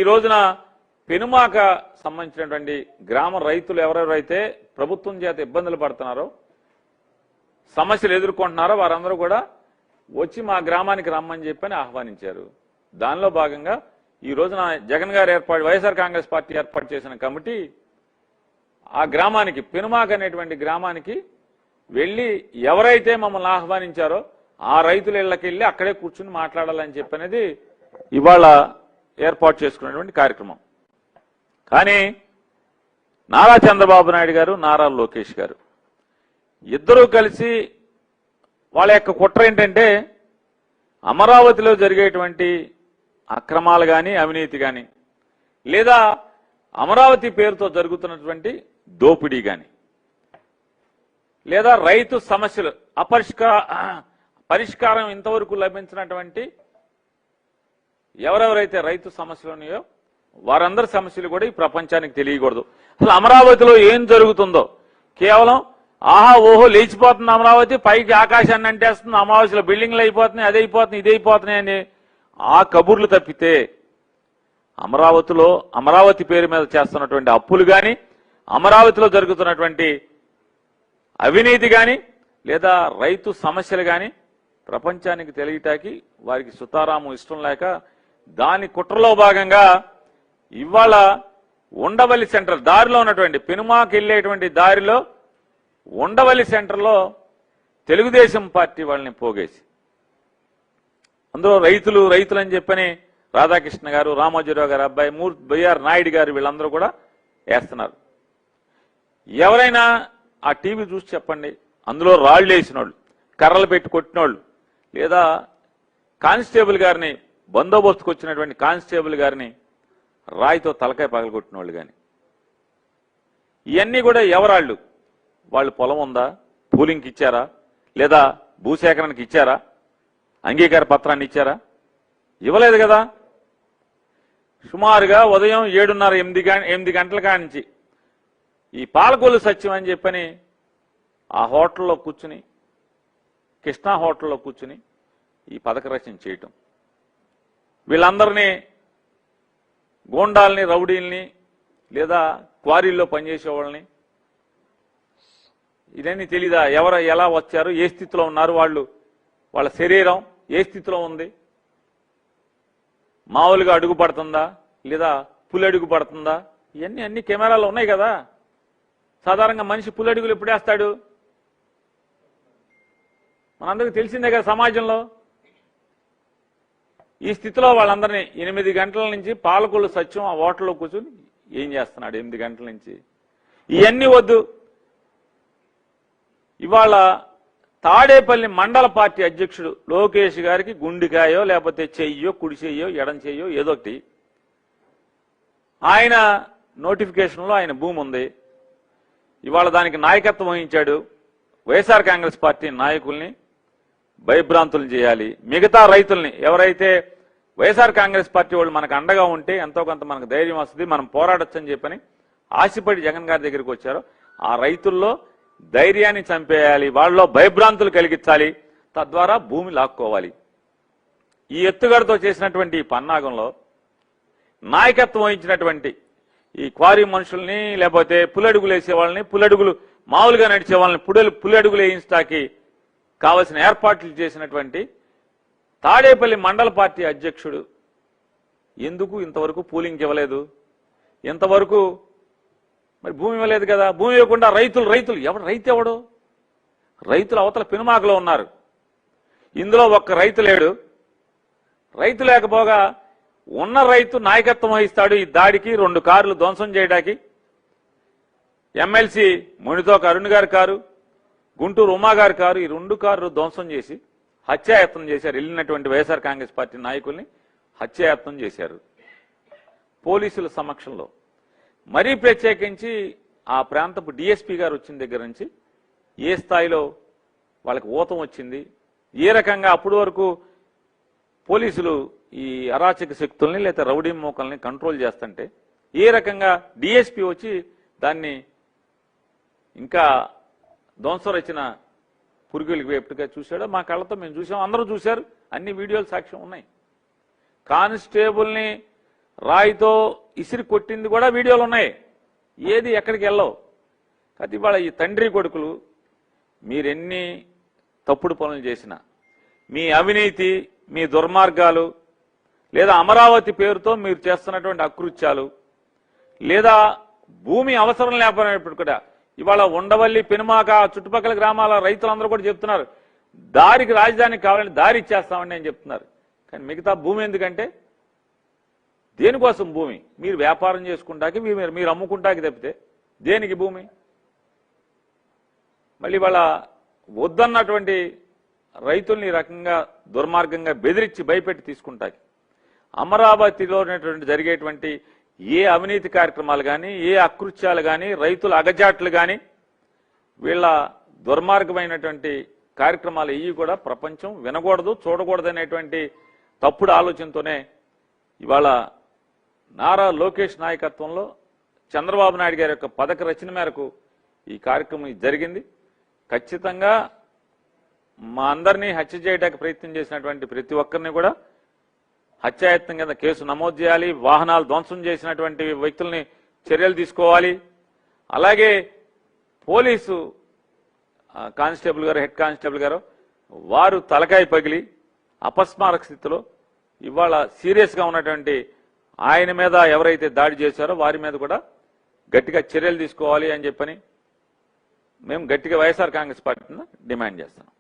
రోజున పెనుమాక సంబంధించినటువంటి గ్రామ రైతులు ఎవరెవరైతే ప్రభుత్వం చేత ఇబ్బందులు పడుతున్నారో సమస్యలు ఎదుర్కొంటున్నారో వారందరూ కూడా వచ్చి మా గ్రామానికి రమ్మని చెప్పని ఆహ్వానించారు. దానిలో భాగంగా ఈ రోజున జగన్ గారు వైఎస్ఆర్ కాంగ్రెస్ పార్టీ ఏర్పాటు చేసిన కమిటీ ఆ గ్రామానికి పెనుమాక అనేటువంటి గ్రామానికి వెళ్ళి ఎవరైతే మమ్మల్ని ఆహ్వానించారో ఆ రైతుల ఇళ్లకి వెళ్ళి అక్కడే కూర్చుని మాట్లాడాలని చెప్పనేది ఇవాళ ఏర్పాటు చేసుకున్నటువంటి కార్యక్రమం. కానీ నారా చంద్రబాబు నాయుడు గారు, నారా లోకేష్ గారు ఇద్దరూ కలిసి వాళ్ళ యొక్క కుట్ర ఏంటంటే అమరావతిలో జరిగేటువంటి అక్రమాలు కానీ అవినీతి కానీ లేదా అమరావతి పేరుతో జరుగుతున్నటువంటి దోపిడీ కానీ లేదా రైతు సమస్యలు పరిష్కారం ఇంతవరకు లభించినటువంటి ఎవరెవరైతే రైతు సమస్యలు ఉన్నాయో వారందరి సమస్యలు కూడా ఈ ప్రపంచానికి తెలియకూడదు. అసలు అమరావతిలో ఏం జరుగుతుందో కేవలం ఆహా ఓహో లేచిపోతుంది అమరావతి, పైకి ఆకాశాన్ని అంటేస్తుంది, అమావాస్యలో బిల్డింగ్లు అయిపోతున్నాయి, అది అయిపోతున్నాయి, ఇది అయిపోతున్నాయి అని ఆ కబుర్లు తప్పితే అమరావతి పేరు మీద చేస్తున్నటువంటి అప్పులు కానీ అమరావతిలో జరుగుతున్నటువంటి అవినీతి కానీ లేదా రైతు సమస్యలు కానీ ప్రపంచానికి తెలియటానికి వారికి సుతారాము ఇష్టం లేక దాని కుట్రలో భాగంగా ఇవాళ ఉండవల్లి సెంటర్ దారిలో ఉన్నటువంటి పెనుమాకి వెళ్ళేటువంటి దారిలో ఉండవల్లి సెంటర్లో తెలుగుదేశం పార్టీ వాళ్ళని పోగేసి అందులో రైతులు అని చెప్పని రాధాకృష్ణ గారు, రామోజీరావు గారు అబ్బాయి, బిఆర్ నాయుడు గారు వీళ్ళందరూ కూడా వేస్తున్నారు. ఎవరైనా ఆ టీవీ చూసి చెప్పండి, అందులో రాళ్లు వేసిన వాళ్ళు, కర్రలు పెట్టి కొట్టిన వాళ్ళు లేదా కానిస్టేబుల్ గారిని బందోబస్తుకు వచ్చినటువంటి కానిస్టేబుల్ గారిని రాయితో తలకాయ పగలగొట్టిన వాళ్ళు కానీ ఇవన్నీ కూడా ఎవరాళ్ళు? వాళ్ళు పొలం ఉందా, పూలింగ్కి ఇచ్చారా లేదా భూసేకరణకి ఇచ్చారా, అంగీకార పత్రాన్ని ఇచ్చారా? ఇవ్వలేదు కదా. సుమారుగా ఉదయం 7:30-8 గంటల కానించి ఈ పాలకొల్లు సత్యం అని చెప్పని ఆ హోటల్లో కూర్చుని, కృష్ణా హోటల్లో కూర్చుని ఈ పథక రచన చేయటం, వీళ్ళందరినీ గోండాల్ని, రౌడీల్ని లేదా క్వారీల్లో పనిచేసే వాళ్ళని ఇదన్నీ తెలీదా? ఎవరు ఎలా వచ్చారు, ఏ స్థితిలో ఉన్నారు, వాళ్ళ శరీరం ఏ స్థితిలో ఉంది, మామూలుగా అడుగు పడుతుందా లేదా పులి అడుగు పడుతుందా, ఇవన్నీ అన్ని కెమెరాలు ఉన్నాయి కదా. సాధారణంగా మనిషి పులి అడుగులు ఎప్పుడు వేస్తాడు? మనందరికీ తెలిసిందే కదా. సమాజంలో ఈ స్థితిలో వాళ్ళందరినీ 8 గంటల నుంచి పాలకొల్లు సత్యం ఆ హోటల్లో కూర్చొని ఏం చేస్తున్నాడు 8 గంటల నుంచి? ఇవన్నీ వద్దు. ఇవాళ తాడేపల్లి మండల పార్టీ అధ్యక్షుడు లోకేష్ గారికి గుండెకాయో లేకపోతే చెయ్యో, కుడి చెయ్యో, ఎడం చెయ్యో ఏదో ఒకటి, ఆయన నోటిఫికేషన్లో ఆయన భూమి ఉంది. ఇవాళ దానికి నాయకత్వం వహించాడు. వైఎస్ఆర్ కాంగ్రెస్ పార్టీ నాయకుల్ని భయభ్రాంతులు చేయాలి. మిగతా రైతుల్ని ఎవరైతే వైఎస్ఆర్ కాంగ్రెస్ పార్టీ వాళ్ళు మనకు అండగా ఉంటే ఎంతో కొంత మనకు ధైర్యం వస్తుంది, మనం పోరాడొచ్చని చెప్పని ఆశపడి జగన్ గారి దగ్గరికి వచ్చారో ఆ రైతుల్లో ధైర్యాన్ని చంపేయాలి, వాళ్ళలో భయభ్రాంతులు కలిగించాలి, తద్వారా భూమి లాక్కోవాలి. ఈ ఎత్తుగడతో చేసినటువంటి ఈ పన్నాగంలో నాయకత్వం వహించినటువంటి ఈ క్వారీ మనుషుల్ని లేకపోతే పులడుగులు వేసే వాళ్ళని, పులడుగులు మామూలుగా నడిచే వాళ్ళని పులడుగులు వేయించడానికి కావలసిన ఏర్పాట్లు చేసినటువంటి తాడేపల్లి మండల పార్టీ అధ్యక్షుడు ఎందుకు ఇంతవరకు పూలింగ్ ఇవ్వలేదు? ఇంతవరకు మరి భూమి ఇవ్వలేదు కదా. భూమి ఇవ్వకుండా రైతులు ఎవడు? రైతులు అవతల పెనుమాకలో ఉన్నారు. ఇందులో ఒక్క రైతు లేడు. రైతు లేకపోగా ఉన్న రైతు నాయకత్వం వహిస్తాడు ఈ దాడికి. 2 కార్లు ధ్వంసం చేయడానికి ఎమ్మెల్సీ మునితోక అరుణ్ గారి కారు, గుంటూరు ఉమా గారి కారు, ఈ 2 కార్లు ధ్వంసం చేసి హత్యాయత్నం చేశారు. వెళ్ళినటువంటి వైఎస్ఆర్ కాంగ్రెస్ పార్టీ నాయకుల్ని హత్యాయత్నం చేశారు పోలీసుల సమక్షంలో. మరీ ప్రత్యేకించి ఆ ప్రాంతపు డిఎస్పీ గారు వచ్చిన దగ్గర నుంచి ఏ స్థాయిలో వాళ్ళకి ఊతం వచ్చింది, ఏ రకంగా అప్పటి వరకు పోలీసులు ఈ అరాచక శక్తుల్ని లేదా రౌడీ మోకల్ని కంట్రోల్ చేస్తుంటే ఏ రకంగా డిఎస్పీ వచ్చి దాన్ని ఇంకా ధ్వంసం రచన పురుగులకి ఎప్పటిగా చూశాడో మా కళ్ళతో మేము చూసాం, అందరూ చూశారు, అన్ని వీడియోలు సాక్ష్యం ఉన్నాయి. కానిస్టేబుల్ని రాయితో ఇసిరి కొట్టింది కూడా వీడియోలు ఉన్నాయి. ఏది ఎక్కడికి వెళ్ళవు. అది ఇవాళ ఈ తండ్రి కొడుకులు మీరెన్ని తప్పుడు పనులు చేసినా, మీ అవినీతి, మీ దుర్మార్గాలు, లేదా అమరావతి పేరుతో మీరు చేస్తున్నటువంటి అకృత్యాలు, లేదా భూమి అవసరం లేకపోయినప్పుడు కూడా ఇవాళ ఉండవల్లి, పెనుమాక, చుట్టుపక్కల గ్రామాల రైతులందరూ కూడా చెప్తున్నారు దారికి రాజధానికి కావాలని దారి ఇచ్చేస్తామని అని చెప్తున్నారు. కానీ మిగతా భూమి ఎందుకంటే దేనికోసం భూమి? మీరు వ్యాపారం చేసుకుంటాకి, మీరు అమ్ముకుంటాకి తప్పితే దేనికి భూమి? మళ్ళీ వాళ్ళ వద్దన్నటువంటి రైతుల్ని ఈ రకంగా దుర్మార్గంగా బెదిరించి భయపెట్టి తీసుకుంటాకి, అమరావతిలో జరిగేటువంటి ఏ అవినీతి కార్యక్రమాలు కానీ, ఏ అకృత్యాలు కానీ, రైతుల అగజాట్లు కానీ, వీళ్ళ దుర్మార్గమైనటువంటి కార్యక్రమాలు ఇవి కూడా ప్రపంచం వినకూడదు, చూడకూడదు అనేటువంటి తప్పుడు ఆలోచనతోనే ఇవాళ నారా లోకేష్ నాయకత్వంలో చంద్రబాబు నాయుడు గారి యొక్క పథక రచన మేరకు ఈ కార్యక్రమం జరిగింది. ఖచ్చితంగా మా అందరినీ హత్య చేయడానికి ప్రయత్నం చేసినటువంటి ప్రతి ఒక్కరిని కూడా హత్యాయత్నం కింద కేసు నమోదు చేయాలి. వాహనాలు ధ్వంసం చేసినటువంటి వ్యక్తుల్ని చర్యలు తీసుకోవాలి. అలాగే పోలీసు కానిస్టేబుల్ గారు, హెడ్ కానిస్టేబుల్ గారు, వారు తలకాయ పగిలి అపస్మారక స్థితిలో ఇవాళ సీరియస్ గా ఉన్నటువంటి ఆయన మీద ఎవరైతే దాడి చేశారో వారి మీద కూడా గట్టిగా చర్యలు తీసుకోవాలి అని చెప్పని మేము గట్టిగా వైఎస్ఆర్ కాంగ్రెస్ పార్టీని డిమాండ్ చేస్తున్నాం.